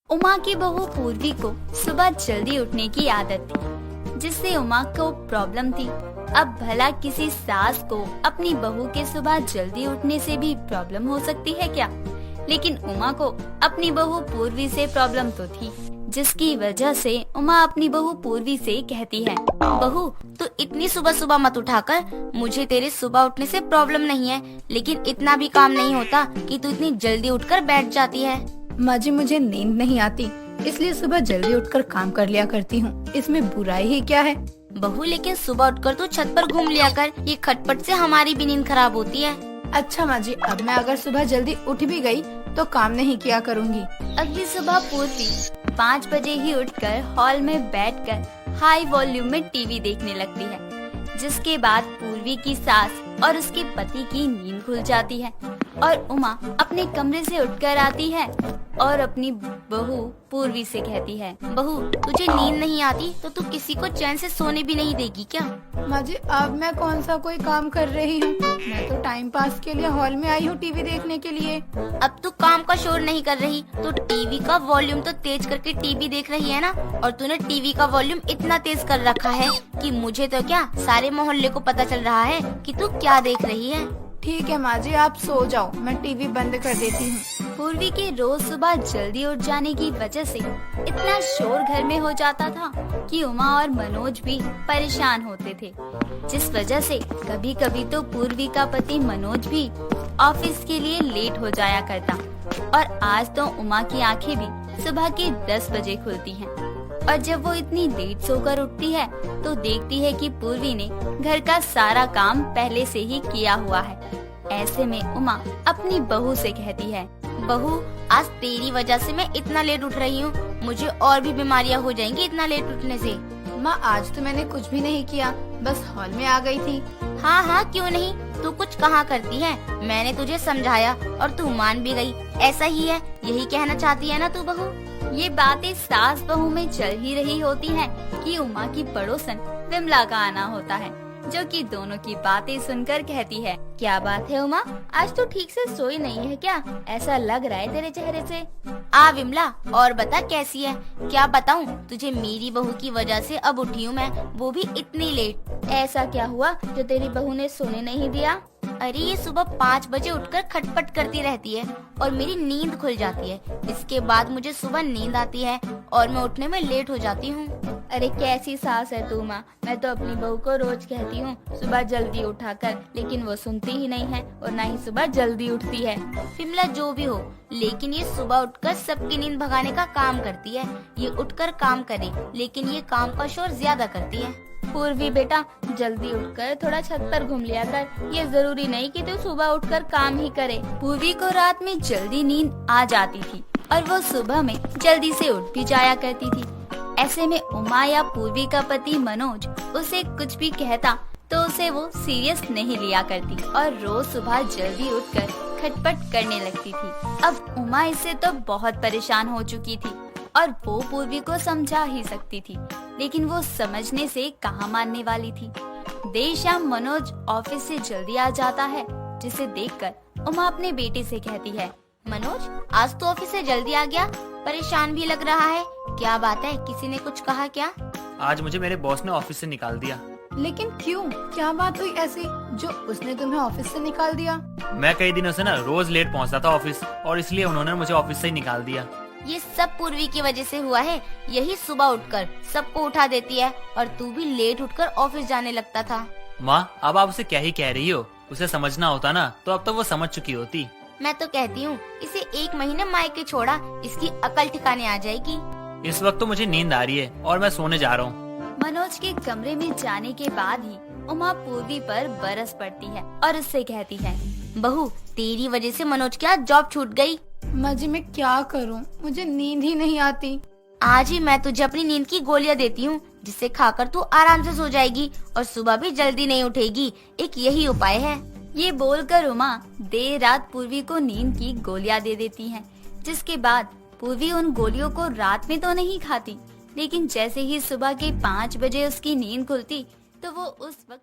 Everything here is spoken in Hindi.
उमा की बहू पूर्वी को सुबह जल्दी उठने की आदत थी, जिससे उमा को प्रॉब्लम थी। अब भला किसी सास को अपनी बहू के सुबह जल्दी उठने से भी प्रॉब्लम हो सकती है क्या? लेकिन उमा को अपनी बहू पूर्वी से प्रॉब्लम तो थी, जिसकी वजह से उमा अपनी बहू पूर्वी से कहती है, बहू तू इतनी सुबह सुबह मत उठा कर। मुझे तेरे सुबह उठने से प्रॉब्लम नहीं है, लेकिन इतना भी काम नहीं होता कि तू इतनी जल्दी उठकर बैठ जाती है। माँ जी, मुझे नींद नहीं आती, इसलिए सुबह जल्दी उठकर काम कर लिया करती हूँ। इसमें बुराई ही क्या है? बहू लेकिन सुबह उठकर तू छत पर घूम लिया कर, ये खटपट से हमारी भी नींद खराब होती है। अच्छा माँ जी, अब मैं अगर सुबह जल्दी उठ भी गई तो काम नहीं किया करूँगी। अगली सुबह पूर्वी 5 बजे ही उठकर हॉल में बैठकर हाई वॉल्यूम में टीवी देखने लगती है, जिसके बाद पूर्वी की सास और उसके पति की नींद खुल जाती है और उमा अपने कमरे से उठकर आती है और अपनी बहू पूर्वी से कहती है, बहू तुझे नींद नहीं आती तो तू किसी को चैन से सोने भी नहीं देगी क्या? माँ जी, अब मैं कौन सा कोई काम कर रही हूँ? मैं तो टाइम पास के लिए हॉल में आई हूँ टीवी देखने के लिए। अब तू काम का शोर नहीं कर रही तो टीवी का वॉल्यूम तो तेज करके टीवी देख रही है ना? और तूने टीवी का वॉल्यूम इतना तेज कर रखा है कि मुझे तो क्या सारे मोहल्ले को पता चल रहा है कि तू क्या देख रही है। ठीक है माँ जी, आप सो जाओ, मैं टीवी बंद कर देती हूँ। पूर्वी के रोज सुबह जल्दी उठ जाने की वजह से इतना शोर घर में हो जाता था कि उमा और मनोज भी परेशान होते थे, जिस वजह से कभी कभी तो पूर्वी का पति मनोज भी ऑफिस के लिए लेट हो जाया करता। और आज तो उमा की आंखें भी सुबह के 10 बजे खुलती हैं और जब वो इतनी लेट सोकर उठती है तो देखती है कि पूर्वी ने घर का सारा काम पहले से ही किया हुआ है। ऐसे में उमा अपनी बहू से कहती है, बहू आज तेरी वजह से मैं इतना लेट उठ रही हूँ, मुझे और भी बीमारियाँ हो जाएंगी इतना लेट उठने से। माँ, आज तो मैंने कुछ भी नहीं किया, बस हॉल में आ गई थी। हाँ हाँ क्यों नहीं, तू कुछ कहाँ करती है? मैंने तुझे समझाया और तू मान भी गई। ऐसा ही है, यही कहना चाहती है ना तू बहू? ये बातें सास बहू में चल ही रही होती हैं कि उमा की पड़ोसन विमला का आना होता है, जो कि दोनों की बातें सुनकर कहती है, क्या बात है उमा, आज तो ठीक से सोई नहीं है क्या? ऐसा लग रहा है तेरे चेहरे से। आ विमला, और बता कैसी है? क्या बताऊं तुझे, मेरी बहू की वजह से अब उठी हूँ मैं, वो भी इतनी लेट। ऐसा क्या हुआ जो तेरी बहू ने सोने नहीं दिया? अरे ये सुबह 5 बजे उठकर खटपट करती रहती है और मेरी नींद खुल जाती है। इसके बाद मुझे सुबह नींद आती है और मैं उठने में लेट हो जाती हूँ। अरे कैसी सास है तू माँ, मैं तो अपनी बहू को रोज कहती हूँ सुबह जल्दी उठा कर, लेकिन वो सुनती ही नहीं है और ना ही सुबह जल्दी उठती है। विमला जो भी हो, लेकिन ये सुबह उठकर सबकी नींद भगाने का काम करती है। ये उठकर काम करे, लेकिन ये काम का शोर ज्यादा करती है। पूर्वी बेटा, जल्दी उठकर थोड़ा छत पर घूम लिया कर, ये जरूरी नहीं कि तू सुबह उठकर काम ही करे। पूर्वी को रात में जल्दी नींद आ जाती थी और वो सुबह में जल्दी से उठ भी जाया करती थी। ऐसे में उमा या पूर्वी का पति मनोज उसे कुछ भी कहता तो उसे वो सीरियस नहीं लिया करती और रोज सुबह जल्दी उठकर खटपट करने लगती थी। अब उमा इससे तो बहुत परेशान हो चुकी थी और वो पूर्वी को समझा ही सकती थी, लेकिन वो समझने से कहाँ मानने वाली थी। देर शाम मनोज ऑफिस से जल्दी आ जाता है, जिसे देखकर उमा अपने बेटे से कहती है, मनोज आज तो ऑफिस से जल्दी आ गया, परेशान भी लग रहा है। क्या बात है, किसी ने कुछ कहा क्या? आज मुझे मेरे बॉस ने ऑफिस से निकाल दिया। लेकिन क्यों, क्या बात हुई ऐसी जो उसने तुम्हें ऑफिस से निकाल दिया? मैं कई दिनों से ना रोज लेट पहुंचता था ऑफिस, और इसलिए उन्होंने मुझे ऑफिस से ही निकाल दिया। ये सब पूर्वी की वजह से हुआ है। यही सुबह उठकर सबको उठा देती है और तू भी लेट उठकर ऑफिस जाने लगता था। माँ, अब आप उसे क्या ही कह रही हो? उसे समझना होता ना, तो अब तो वो समझ चुकी होती। मैं तो कहती हूँ इसे 1 महीने मायके छोड़ा, इसकी अकल ठिकाने आ जाएगी। इस वक्त तो मुझे नींद आ रही है और मैं सोने जा रहा हूँ। मनोज के कमरे में जाने के बाद ही उमा पूर्वी पर बरस पड़ती है और उससे कहती है, बहू तेरी वजह से मनोज की आज जॉब छूट गई। माँ जी, मैं क्या करूँ, मुझे नींद ही नहीं आती। आज ही मैं तुझे अपनी नींद की गोलियां देती हूँ, जिसे खाकर तू आराम से सो जाएगी और सुबह भी जल्दी नहीं उठेगी। एक यही उपाय है। ये बोलकर उमा देर रात पूर्वी को नींद की गोलियां दे देती है, जिसके बाद पूर्वी उन गोलियों को रात में तो नहीं खाती, लेकिन जैसे ही सुबह के 5 बजे उसकी नींद खुलती तो वो उस वक्त